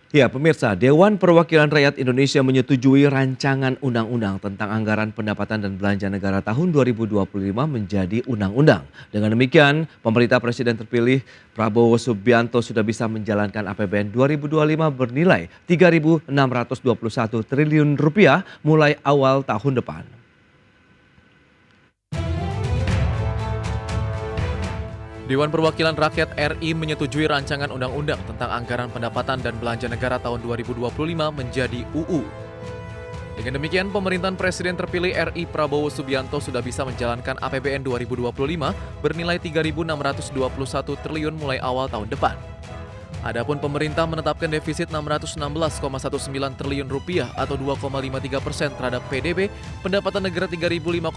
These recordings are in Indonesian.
Ya, pemirsa, Dewan Perwakilan Rakyat Indonesia menyetujui rancangan undang-undang tentang anggaran pendapatan dan belanja negara tahun 2025 menjadi undang-undang. Dengan demikian, pemerintah Presiden terpilih Prabowo Subianto sudah bisa menjalankan APBN 2025 bernilai 3.621 triliun rupiah mulai awal tahun depan. Dewan Perwakilan Rakyat RI menyetujui rancangan undang-undang tentang anggaran pendapatan dan belanja negara tahun 2025 menjadi UU. Dengan demikian, pemerintahan Presiden terpilih RI Prabowo Subianto sudah bisa menjalankan APBN 2025 bernilai 3.621 triliun mulai awal tahun depan. Adapun pemerintah menetapkan defisit 616,19 triliun rupiah atau 2,53% terhadap PDB, pendapatan negara 3.005,1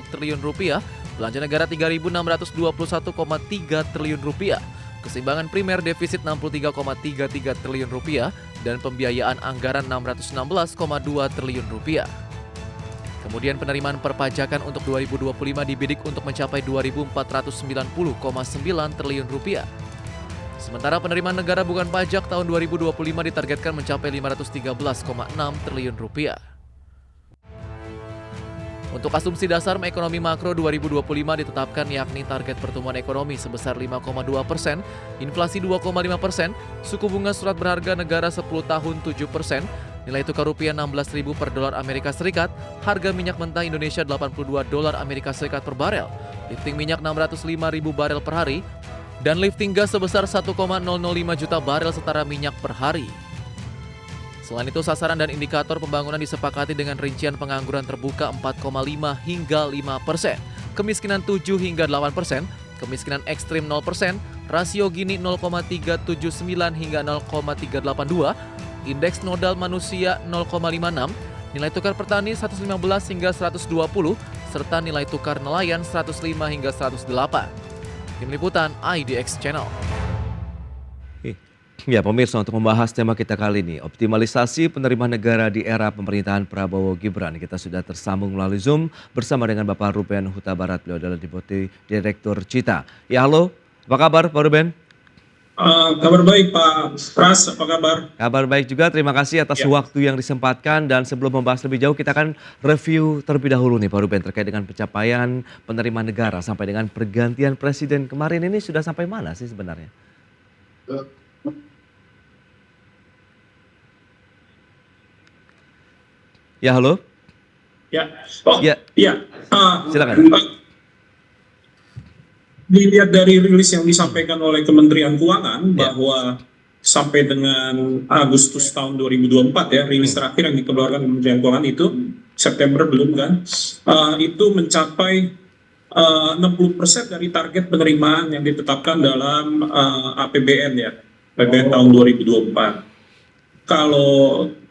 triliun rupiah, belanja negara 3.621,3 triliun rupiah, keseimbangan primer defisit 63,33 triliun rupiah, dan pembiayaan anggaran 616,2 triliun rupiah. Kemudian penerimaan perpajakan untuk 2025 dibidik untuk mencapai 2.490,9 triliun rupiah. Sementara penerimaan negara bukan pajak tahun 2025 ditargetkan mencapai 513,6 triliun rupiah. Untuk asumsi dasar ekonomi makro 2025 ditetapkan yakni target pertumbuhan ekonomi sebesar 5,2%, inflasi 2,5%, suku bunga surat berharga negara 10 tahun 7%, nilai tukar rupiah 16.000 per dolar Amerika Serikat, harga minyak mentah Indonesia 82 dolar Amerika Serikat per barel, lifting minyak 605.000 barel per hari, dan lifting gas sebesar 1,005 juta barel setara minyak per hari. Selain itu, sasaran dan indikator pembangunan disepakati dengan rincian pengangguran terbuka 4,5 hingga 5%, kemiskinan 7 hingga 8%, kemiskinan ekstrim 0%, rasio Gini 0,379 hingga 0,382, indeks nodal manusia 0,56, nilai tukar petani 115 hingga 120, serta nilai tukar nelayan 105 hingga 108. Tim Liputan IDX Channel. Ya, pemirsa, untuk membahas tema kita kali ini, optimalisasi penerimaan negara di era pemerintahan Prabowo Gibran. Kita sudah tersambung melalui Zoom bersama dengan Bapak Ruben Huta Barat. Beliau adalah Deputi Direktur Cita. Ya, halo. Apa kabar Pak Ruben? Kabar baik Pak Pras, apa kabar? Kabar baik juga, terima kasih atas waktu yang disempatkan. Dan sebelum membahas lebih jauh, kita akan review terlebih dahulu nih Pak Ruben terkait dengan pencapaian penerimaan negara sampai dengan pergantian presiden kemarin ini sudah sampai mana sih sebenarnya? Ya, halo? Ya, silakan. Dilihat dari rilis yang disampaikan oleh Kementerian Keuangan bahwa sampai dengan Agustus tahun 2024 ya, rilis terakhir yang dikeluarkan Kementerian Keuangan itu, September belum kan, itu mencapai 60% dari target penerimaan yang ditetapkan dalam APBN ya, APBN tahun 2024.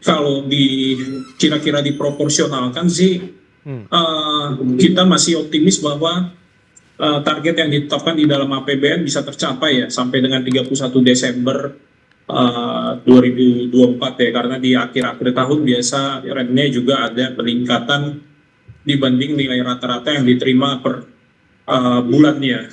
Kalau kira-kira diproporsionalkan sih, kita masih optimis bahwa target yang ditetapkan di dalam APBN bisa tercapai ya sampai dengan 31 Desember 2024 ya, karena di akhir-akhir tahun biasa trendnya juga ada peningkatan dibanding nilai rata-rata yang diterima per bulannya.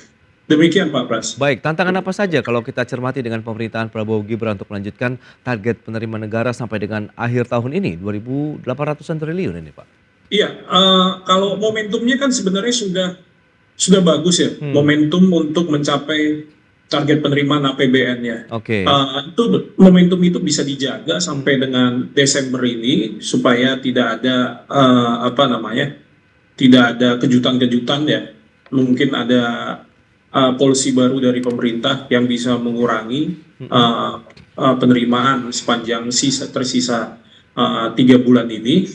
Demikian Pak Pras. Baik, tantangan apa saja kalau kita cermati dengan pemerintahan Prabowo Gibran untuk melanjutkan target penerimaan negara sampai dengan akhir tahun ini, 2.800-an triliun ini Pak? Iya, kalau momentumnya kan sebenarnya sudah bagus ya, momentum untuk mencapai target penerimaan APBN ya. Oke. Itu momentum itu bisa dijaga sampai dengan Desember ini supaya tidak ada tidak ada kejutan-kejutan ya. Mungkin ada polisi baru dari pemerintah yang bisa mengurangi penerimaan sepanjang tersisa 3 bulan ini.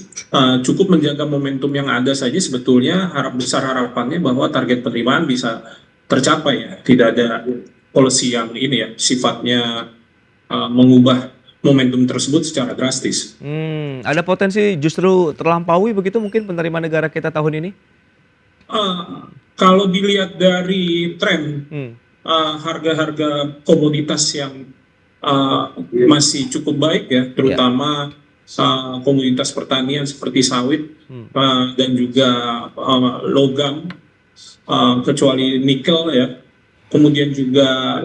Cukup menjaga momentum yang ada saja sebetulnya. Harapannya bahwa target penerimaan bisa tercapai ya, tidak ada polisi yang ini ya sifatnya mengubah momentum tersebut secara drastis. Ada potensi justru terlampaui begitu mungkin penerimaan negara kita tahun ini? Kalau dilihat dari tren harga-harga komoditas yang masih cukup baik ya, terutama komoditas pertanian seperti sawit dan juga logam, kecuali nikel ya, kemudian juga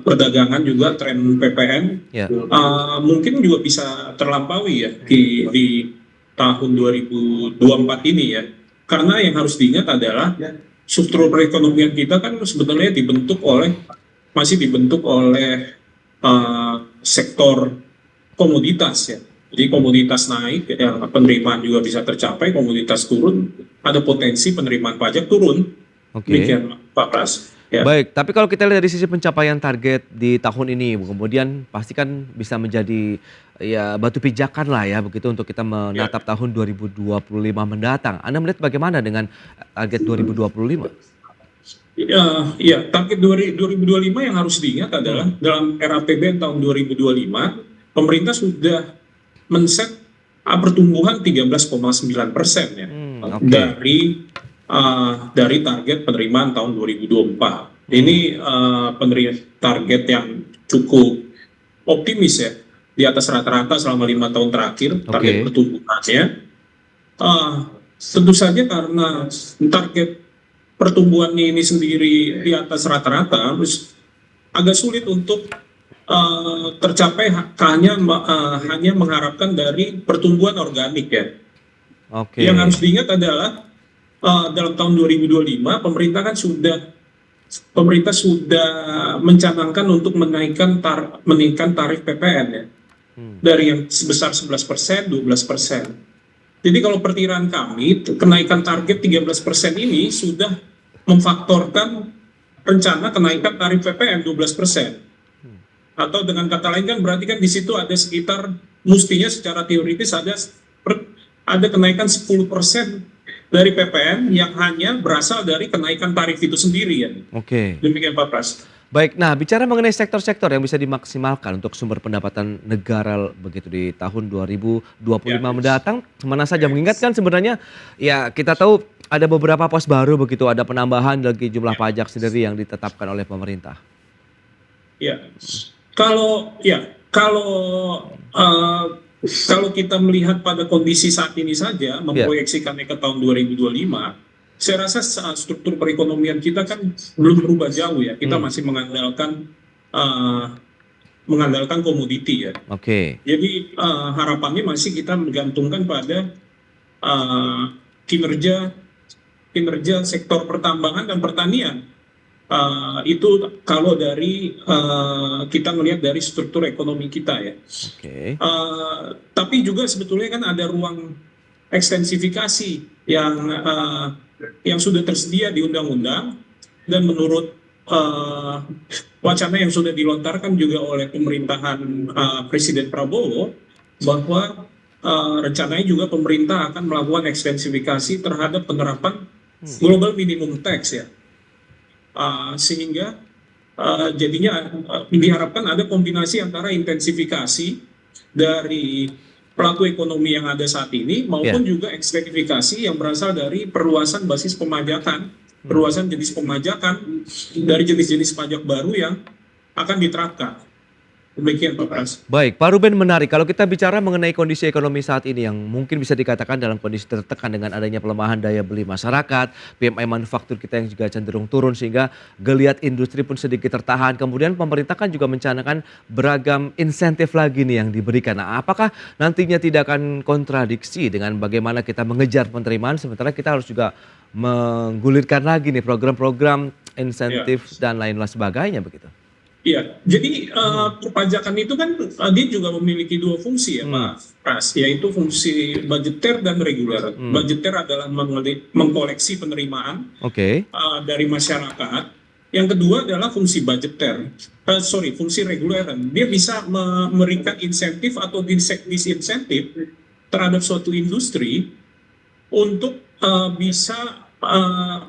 perdagangan juga tren PPN Ya. mungkin juga bisa terlampaui ya di tahun 2024 ini ya. Karena yang harus diingat adalah struktur perekonomian kita kan sebetulnya masih dibentuk oleh sektor komoditas ya. Jadi komoditas naik, ya, penerimaan juga bisa tercapai, komoditas turun, ada potensi penerimaan pajak turun. Oke. Demikian Pak Pras. Ya. Baik, tapi kalau kita lihat dari sisi pencapaian target di tahun ini, kemudian pasti kan bisa menjadi ya batu pijakan lah ya begitu untuk kita menatap tahun 2025 mendatang. Anda melihat bagaimana dengan target 2025? Ya, target 2025 yang harus diingat adalah dalam RAPBN tahun 2025, pemerintah sudah men-set pertumbuhan 13,9% ya Oke. dari target penerimaan tahun 2024. Ini target yang cukup optimis ya, di atas rata-rata selama 5 tahun terakhir target Oke. pertumbuhannya. Tentu saja karena target pertumbuhannya ini sendiri di atas rata-rata, agak sulit untuk tercapai hanya mengharapkan dari pertumbuhan organik ya. Oke. Yang harus diingat adalah dalam tahun 2025 pemerintah sudah mencanangkan untuk menaikkan tarif PPN ya, dari yang sebesar 11%, 12%. Jadi kalau perkiraan kami, kenaikan target 13% ini sudah memfaktorkan rencana kenaikan tarif PPN 12%. Atau dengan kata lain kan berarti kan di situ ada sekitar, mestinya secara teoritis ada kenaikan 10% dari PPN yang hanya berasal dari kenaikan tarif itu sendiri ya. Oke. Demikian Pak Pras. Baik, nah bicara mengenai sektor-sektor yang bisa dimaksimalkan untuk sumber pendapatan negara begitu di tahun 2025 mendatang, mana saja mengingatkan sebenarnya ya kita tahu ada beberapa pos baru begitu, ada penambahan lagi jumlah pajak sendiri yang ditetapkan oleh pemerintah. Ya, kalau kita melihat pada kondisi saat ini saja, memproyeksikannya ke tahun 2025, saya rasa struktur perekonomian kita kan belum berubah jauh ya. Kita masih mengandalkan komoditi ya. Oke. Jadi harapannya masih kita menggantungkan pada kinerja sektor pertambangan dan pertanian. Itu kalau dari kita melihat dari struktur ekonomi kita ya. Oke. Tapi juga sebetulnya kan ada ruang ekstensifikasi yang sudah tersedia di undang-undang, dan menurut wacana yang sudah dilontarkan juga oleh pemerintahan Presiden Prabowo, bahwa rencananya juga pemerintah akan melakukan ekstensifikasi terhadap penerapan global minimum tax ya. Sehingga jadinya diharapkan ada kombinasi antara intensifikasi dari pelaku ekonomi yang ada saat ini maupun juga ekstensifikasi yang berasal dari perluasan basis pemajakan, perluasan jenis pemajakan dari jenis-jenis pajak baru yang akan diterapkan. Demikian Pak Pras. Baik, Pak Ruben, menarik. Kalau kita bicara mengenai kondisi ekonomi saat ini yang mungkin bisa dikatakan dalam kondisi tertekan dengan adanya pelemahan daya beli masyarakat, PMI manufaktur kita yang juga cenderung turun sehingga geliat industri pun sedikit tertahan. Kemudian pemerintah kan juga mencanangkan beragam insentif lagi nih yang diberikan. Nah, apakah nantinya tidak akan kontradiksi dengan bagaimana kita mengejar penerimaan sementara kita harus juga menggulirkan lagi nih program-program insentif dan lain-lain sebagainya begitu? Iya, jadi perpajakan itu kan dia juga memiliki dua fungsi ya Pak Pras, yaitu fungsi budgeter dan reguler. Budgeter adalah mengkoleksi penerimaan dari masyarakat. Yang kedua adalah fungsi budgeter, fungsi reguler. Dia bisa memberikan insentif atau disinsentif terhadap suatu industri untuk bisa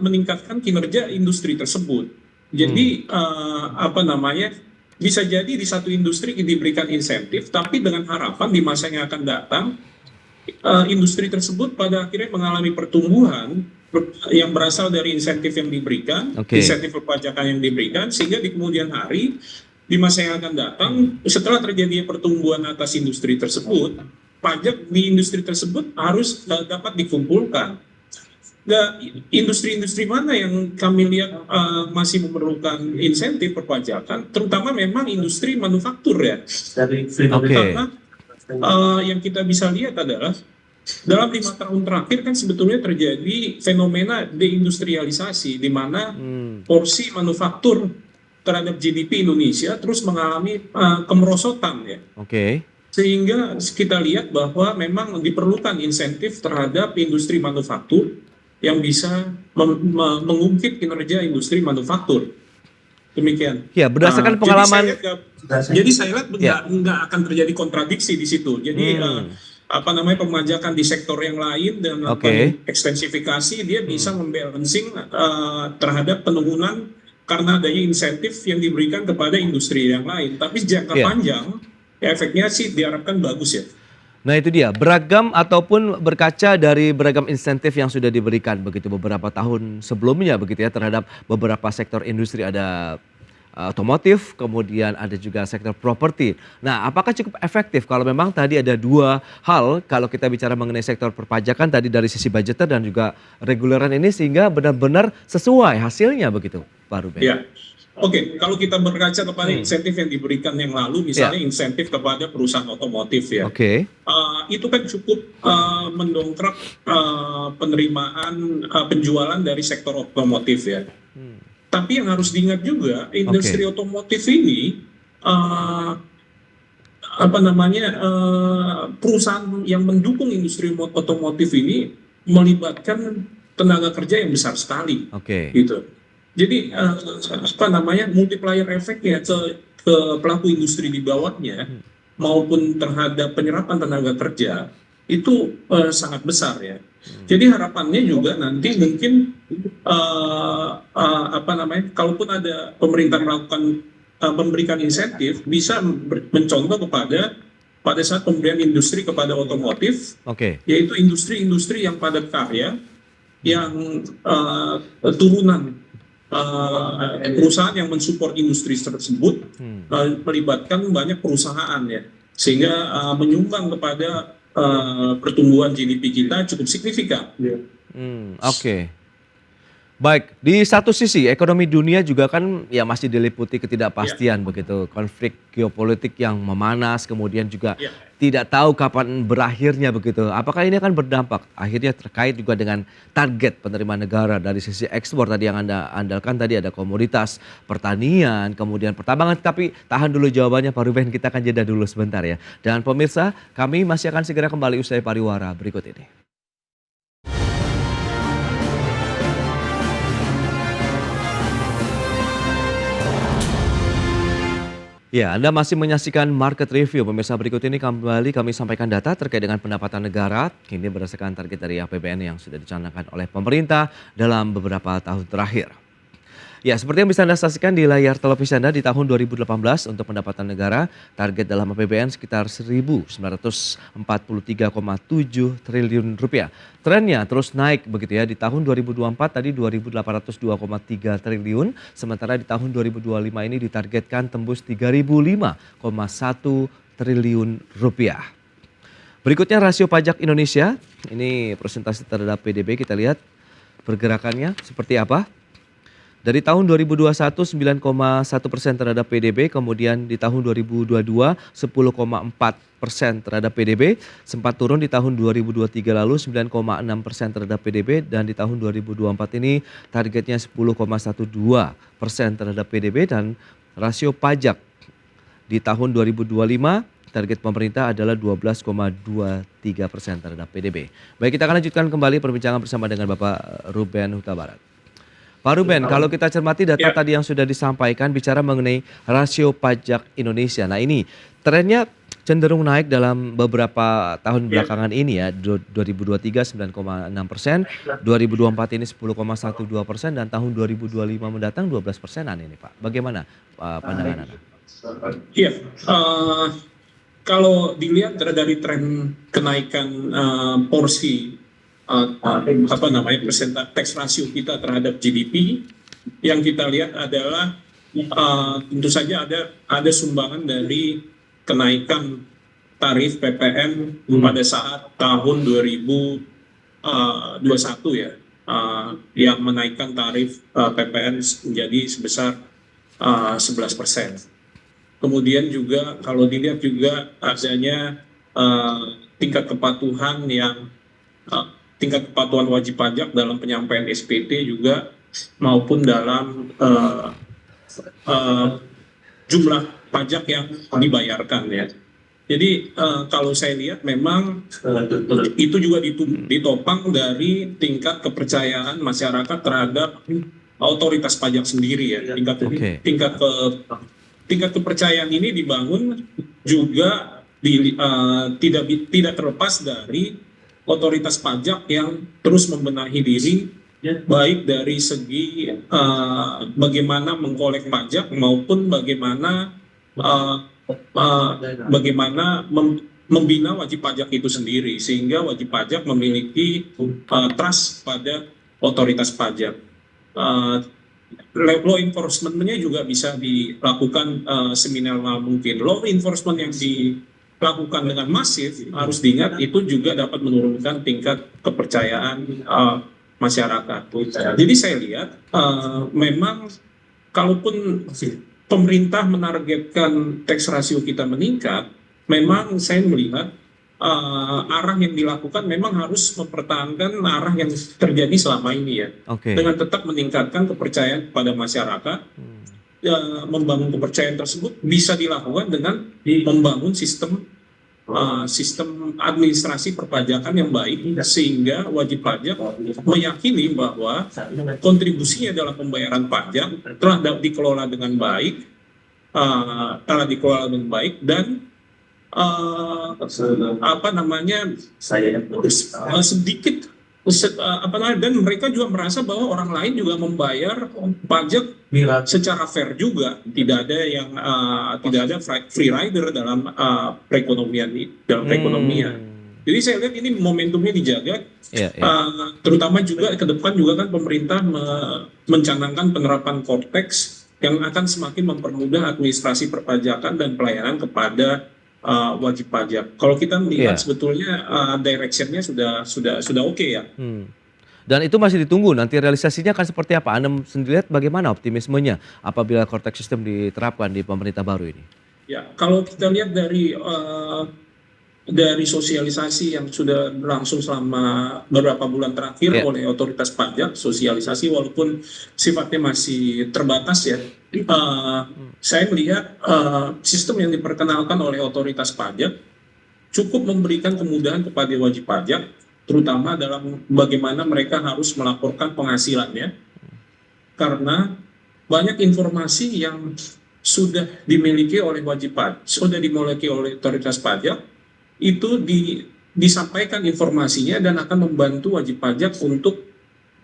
meningkatkan kinerja industri tersebut. Jadi bisa jadi di satu industri diberikan insentif, tapi dengan harapan di masa yang akan datang industri tersebut pada akhirnya mengalami pertumbuhan yang berasal dari insentif yang diberikan, insentif perpajakan yang diberikan, sehingga di kemudian hari di masa yang akan datang setelah terjadi pertumbuhan atas industri tersebut, pajak di industri tersebut harus dapat dikumpulkan. nggak industri-industri mana yang kami lihat masih memerlukan insentif perpajakan, terutama memang industri manufaktur ya. Oke. Karena yang kita bisa lihat adalah dalam 5 tahun terakhir kan sebetulnya terjadi fenomena deindustrialisasi di mana porsi manufaktur terhadap GDP Indonesia terus mengalami kemerosotan ya. Oke. Sehingga kita lihat bahwa memang diperlukan insentif terhadap industri manufaktur yang bisa mengungkit kinerja industri manufaktur. Demikian. Ya, berdasarkan pengalaman. Jadi saya lihat Ya. nggak akan terjadi kontradiksi di situ. Jadi pemajakan di sektor yang lain dan Oke. ekstensifikasi dia bisa membalancing terhadap penurunan karena adanya insentif yang diberikan kepada industri yang lain. Tapi jangka Iya. panjang ya efeknya sih diharapkan bagus ya. Nah itu dia, beragam ataupun berkaca dari beragam insentif yang sudah diberikan begitu beberapa tahun sebelumnya begitu ya terhadap beberapa sektor industri, ada otomotif, kemudian ada juga sektor properti. Nah, apakah cukup efektif kalau memang tadi ada dua hal kalau kita bicara mengenai sektor perpajakan tadi dari sisi budgeter dan juga reguleran ini sehingga benar-benar sesuai hasilnya begitu, Pak Ruben? Ya. Oke, kalau kita berkaca kepada insentif yang diberikan yang lalu, misalnya insentif kepada perusahaan otomotif ya, Oke. itu kan cukup mendongkrak penerimaan penjualan dari sektor otomotif ya. Tapi yang harus diingat juga, industri otomotif ini perusahaan yang mendukung industri otomotif ini melibatkan tenaga kerja yang besar sekali, Oke. gitu. Jadi multiplier efeknya ke pelaku industri di bawahnya maupun terhadap penyerapan tenaga kerja itu sangat besar ya. Jadi harapannya juga nanti mungkin kalaupun ada pemerintah melakukan memberikan insentif bisa mencontoh pada saat pemberian industri kepada otomotif, yaitu industri-industri yang padat karya yang turunan perusahaan yang mensupport industri tersebut melibatkan banyak perusahaan ya, sehingga menyumbang kepada pertumbuhan GDP kita cukup signifikan. Oke. Baik, di satu sisi ekonomi dunia juga kan ya masih diliputi ketidakpastian begitu, konflik geopolitik yang memanas, kemudian juga tidak tahu kapan berakhirnya begitu. Apakah ini akan berdampak akhirnya terkait juga dengan target penerimaan negara dari sisi ekspor tadi yang Anda andalkan tadi, ada komoditas, pertanian, kemudian pertambangan. Tapi tahan dulu jawabannya Pak Ruben, kita akan jeda dulu sebentar ya. Dan pemirsa, kami masih akan segera kembali usai pariwara berikut ini. Ya, Anda masih menyaksikan Market Review. Pemirsa, berikut ini kembali kami sampaikan data terkait dengan pendapatan negara. Ini berdasarkan target dari APBN yang sudah dicanangkan oleh pemerintah dalam beberapa tahun terakhir. Ya, seperti yang bisa Anda saksikan di layar televisi Anda, di tahun 2018 untuk pendapatan negara, target dalam APBN sekitar 1.943,7 triliun rupiah. Trennya terus naik begitu ya, di tahun 2024 tadi 2.802,3 triliun, sementara di tahun 2025 ini ditargetkan tembus 3.005,1 triliun rupiah. Berikutnya rasio pajak Indonesia, ini persentase terhadap PDB, kita lihat pergerakannya seperti apa. Dari tahun 2021 9,1% terhadap PDB, kemudian di tahun 2022 10,4% terhadap PDB, sempat turun di tahun 2023 lalu 9,6% terhadap PDB, dan di tahun 2024 ini targetnya 10,12% terhadap PDB, dan rasio pajak di tahun 2025 target pemerintah adalah 12,23% terhadap PDB. Baik, kita akan lanjutkan kembali perbincangan bersama dengan Bapak Ruben Huta Barat. Pak Ruben, kalau kita cermati data tadi yang sudah disampaikan bicara mengenai rasio pajak Indonesia. Nah ini trennya cenderung naik dalam beberapa tahun belakangan ini ya. 2023 9,6%, 2024 ini 10,12%, dan tahun 2025 mendatang 12%-an ini Pak. Bagaimana pandangan Anda? Iya, kalau dilihat dari tren kenaikan porsi persentase tax ratio kita terhadap GDP, yang kita lihat adalah tentu saja ada sumbangan dari kenaikan tarif PPN pada saat tahun 2021 ya. yang menaikkan tarif PPN menjadi sebesar 11%. Kemudian juga kalau dilihat juga adanya tingkat kepatuhan tingkat kepatuhan wajib pajak dalam penyampaian SPT juga maupun dalam jumlah pajak yang dibayarkan ya. Jadi kalau saya lihat memang itu juga ditopang dari tingkat kepercayaan masyarakat terhadap otoritas pajak sendiri ya. Tingkat kepercayaan ini dibangun juga tidak terlepas dari otoritas pajak yang terus membenahi diri baik dari segi bagaimana mengkolek pajak maupun bagaimana membina wajib pajak itu sendiri sehingga wajib pajak memiliki trust pada otoritas pajak. Law enforcement-nya juga bisa dilakukan seminimal mungkin. Law enforcement yang dilakukan dengan masif harus diingat itu juga dapat menurunkan tingkat kepercayaan masyarakat. Jadi saya lihat memang kalaupun pemerintah menargetkan tax ratio kita meningkat, memang saya melihat arah yang dilakukan memang harus mempertahankan arah yang terjadi selama ini ya, dengan tetap meningkatkan kepercayaan kepada masyarakat. Membangun kepercayaan tersebut bisa dilakukan dengan membangun sistem administrasi perpajakan yang baik sehingga wajib pajak meyakini bahwa kontribusinya dalam pembayaran pajak telah dikelola dengan baik, dan dan mereka juga merasa bahwa orang lain juga membayar pajak secara fair juga, tidak ada free rider dalam perekonomian. Jadi saya lihat ini momentumnya dijaga, terutama juga ke depan juga kan pemerintah mencanangkan penerapan Cortex yang akan semakin mempermudah administrasi perpajakan dan pelayanan kepada wajib pajak. Kalau kita melihat sebetulnya direction-nya sudah oke ya. Dan itu masih ditunggu nanti realisasinya akan seperti apa? Anda sendiri lihat bagaimana optimismenya apabila Cortex System diterapkan di pemerintah baru ini? Ya, kalau kita lihat dari sosialisasi yang sudah berlangsung selama beberapa bulan terakhir oleh otoritas pajak, sosialisasi walaupun sifatnya masih terbatas ya, saya melihat sistem yang diperkenalkan oleh otoritas pajak cukup memberikan kemudahan kepada wajib pajak, terutama dalam bagaimana mereka harus melaporkan penghasilannya, karena banyak informasi yang sudah dimiliki oleh wajib pajak, sudah dimiliki oleh otoritas pajak, itu disampaikan informasinya dan akan membantu wajib pajak untuk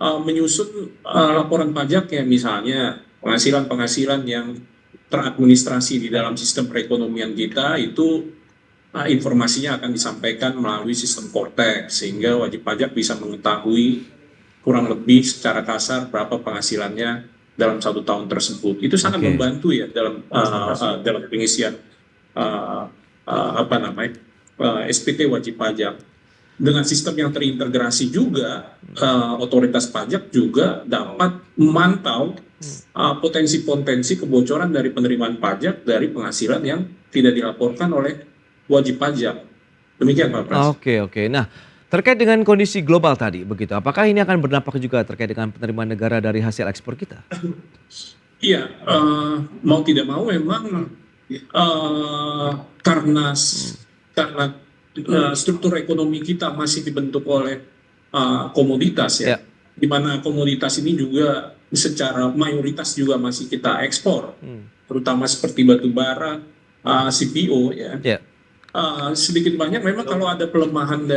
menyusun laporan pajak ya, misalnya penghasilan yang teradministrasi di dalam sistem perekonomian kita itu informasinya akan disampaikan melalui sistem Cortex sehingga wajib pajak bisa mengetahui kurang lebih secara kasar berapa penghasilannya dalam 1 tahun tersebut. Itu sangat membantu ya dalam pengisian SPT wajib pajak. Dengan sistem yang terintegrasi juga, otoritas pajak juga dapat memantau potensi-potensi kebocoran dari penerimaan pajak dari penghasilan yang tidak dilaporkan oleh wajib pajak. Demikian Pak Pras. Oke. Nah, terkait dengan kondisi global tadi, begitu. Apakah ini akan berdampak juga terkait dengan penerimaan negara dari hasil ekspor kita? Iya, mau tidak mau memang karena struktur ekonomi kita masih dibentuk oleh komoditas ya, di mana komoditas ini juga secara mayoritas juga masih kita ekspor, terutama seperti batu bara, CPO ya. Sedikit banyak memang kalau ada pelemahan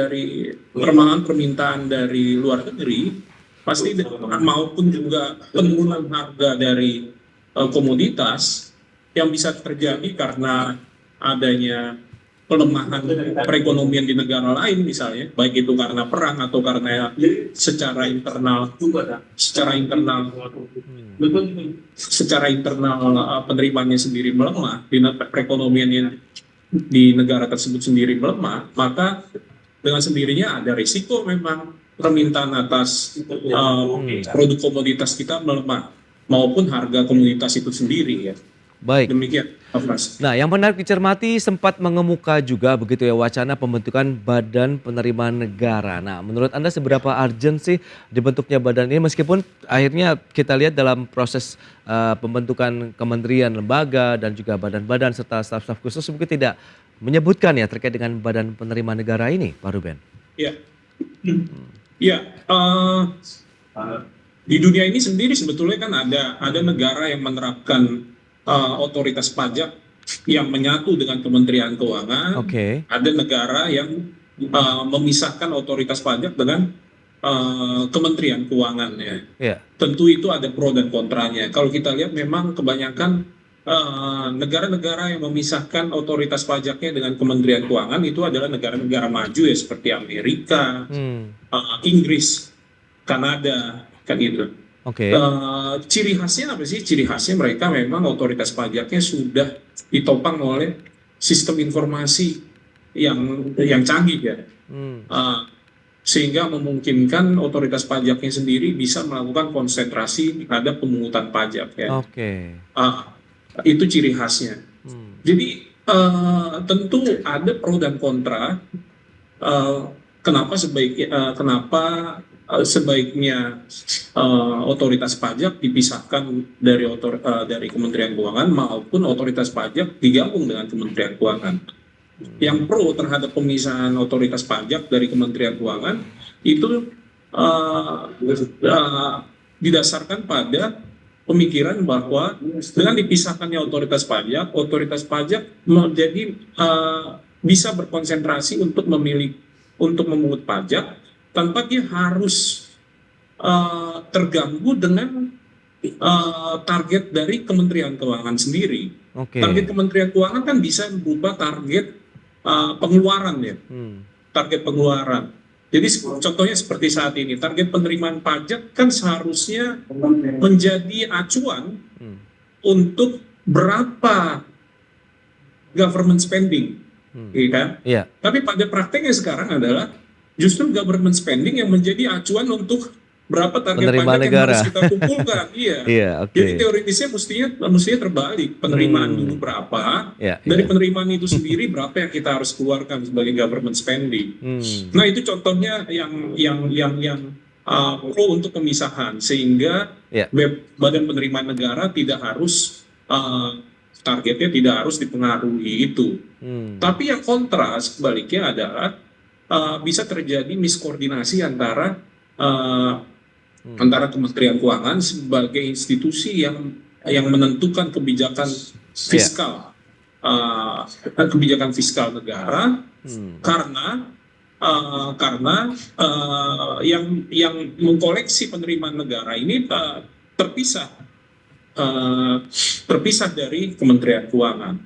permintaan dari luar negeri, pasti maupun juga penurunan harga dari komoditas yang bisa terjadi karena adanya pelemahan perekonomian di negara lain misalnya, baik itu karena perang atau karena secara internal penerimaannya sendiri melemah, perekonomiannya di negara tersebut sendiri melemah, maka dengan sendirinya ada risiko memang permintaan atas produk komoditas kita melemah maupun harga komoditas itu sendiri ya. Baik. Demikian, Mas. Nah, yang menarik dicermati sempat mengemuka juga begitu ya wacana pembentukan Badan Penerimaan Negara. Nah, menurut Anda seberapa urgent sih dibentuknya badan ini meskipun akhirnya kita lihat dalam proses pembentukan kementerian, lembaga dan juga badan-badan serta staf-staf khusus mungkin tidak menyebutkan ya terkait dengan Badan Penerimaan Negara ini, Pak Ruben. Ya, ya. Di dunia ini sendiri sebetulnya kan ada negara yang menerapkan otoritas pajak yang menyatu dengan Kementerian Keuangan. Oke. Ada negara yang memisahkan otoritas pajak dengan Kementerian Keuangan ya. Ya. Tentu itu ada pro dan kontranya. Kalau kita lihat memang kebanyakan negara-negara yang memisahkan otoritas pajaknya dengan Kementerian Keuangan itu adalah negara-negara maju ya seperti Amerika, Inggris, Kanada, kan gitu. Oke. Ciri khasnya apa sih? Ciri khasnya mereka memang otoritas pajaknya sudah ditopang oleh sistem informasi yang canggih ya. Sehingga memungkinkan otoritas pajaknya sendiri bisa melakukan konsentrasi terhadap pemungutan pajak ya. Oke. Itu ciri khasnya. Jadi tentu ada pro dan kontra. Kenapa sebaiknya otoritas pajak dipisahkan dari Kementerian Keuangan maupun otoritas pajak digabung dengan Kementerian Keuangan. Yang pro terhadap pemisahan otoritas pajak dari Kementerian Keuangan itu didasarkan pada pemikiran bahwa dengan dipisahkannya otoritas pajak menjadi bisa berkonsentrasi untuk memungut pajak tanpa dia harus terganggu dengan target dari Kementerian Keuangan sendiri. Oke. Target Kementerian Keuangan kan bisa berupa target pengeluaran ya, target pengeluaran. Jadi contohnya seperti saat ini, target penerimaan pajak kan seharusnya menjadi acuan untuk berapa government spending, ya kan? Iya. Tapi pada prakteknya sekarang adalah justru government spending yang menjadi acuan untuk berapa target Penerimaan pajak negara. yang harus kita kumpulkan. Iya. Iya, oke. Jadi teoritisnya mestinya terbalik. Penerimaan dulu berapa, Iya, dari iya. penerimaan itu sendiri berapa yang kita harus keluarkan sebagai government spending. Nah itu contohnya yang pro untuk pemisahan sehingga Iya. Badan Penerimaan Negara tidak harus targetnya tidak harus dipengaruhi itu. Tapi yang kontra sebaliknya adalah bisa terjadi miskoordinasi antara Kementerian Keuangan sebagai institusi yang menentukan kebijakan fiskal negara karena yang mengkoleksi penerimaan negara ini terpisah dari Kementerian Keuangan.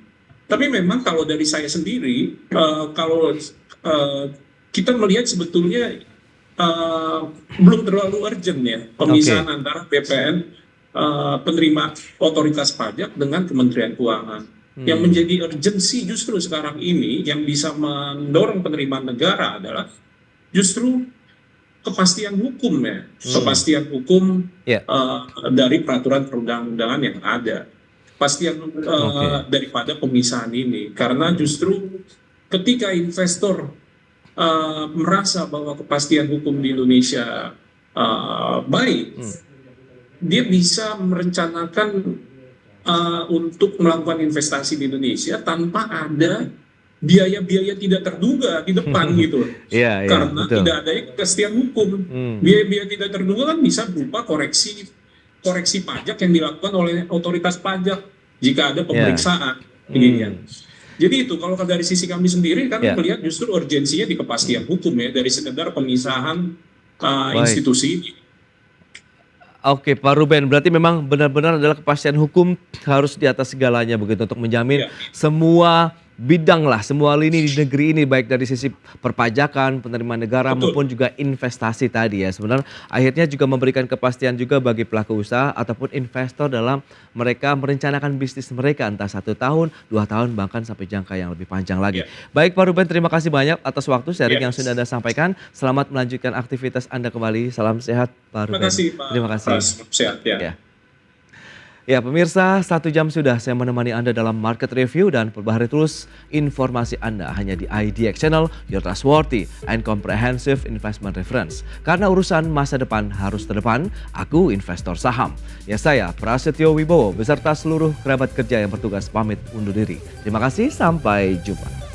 Tapi memang kalau dari saya sendiri kalau kita melihat sebetulnya belum terlalu urgent ya pemisahan antara BPN penerima otoritas pajak dengan Kementerian Keuangan. Yang menjadi urgensi justru sekarang ini yang bisa mendorong penerimaan negara adalah justru kepastian hukum ya, kepastian hukum dari peraturan perundang-undangan yang ada, kepastian daripada pemisahan ini, karena justru ketika investor merasa bahwa kepastian hukum di Indonesia baik, dia bisa merencanakan untuk melakukan investasi di Indonesia tanpa ada biaya-biaya tidak terduga di depan gitu. Karena betul. tidak ada kepastian hukum. Biaya-biaya tidak terduga kan bisa berupa koreksi pajak yang dilakukan oleh otoritas pajak jika ada pemeriksaan. Jadi itu kalau dari sisi kami sendiri kan melihat justru urgensinya di kepastian hukum ya, dari sekedar pemisahan institusi ini. Oke, Pak Ruben, berarti memang benar-benar adalah kepastian hukum harus di atas segalanya begitu untuk menjamin semua bidang lah, semua lini di negeri ini, baik dari sisi perpajakan, penerimaan negara Betul. maupun juga investasi tadi ya. Sebenarnya akhirnya juga memberikan kepastian juga bagi pelaku usaha ataupun investor dalam mereka merencanakan bisnis mereka entah 1 tahun, 2 tahun, bahkan sampai jangka yang lebih panjang lagi. Ya. Baik Pak Ruben, terima kasih banyak atas waktu sharing yang Yes. sudah Anda sampaikan. Selamat melanjutkan aktivitas Anda kembali. Salam sehat Pak Terima Ruben. kasih Pak Terima kasih. Pras. Sehat ya. Ya. Ya pemirsa, 1 jam sudah saya menemani Anda dalam market review dan perbaharui terus informasi Anda hanya di IDX Channel, your trustworthy and comprehensive investment reference. Karena urusan masa depan harus terdepan, aku investor saham. Ya saya, Prasetyo Wibowo, beserta seluruh kerabat kerja yang bertugas pamit undur diri. Terima kasih, sampai jumpa.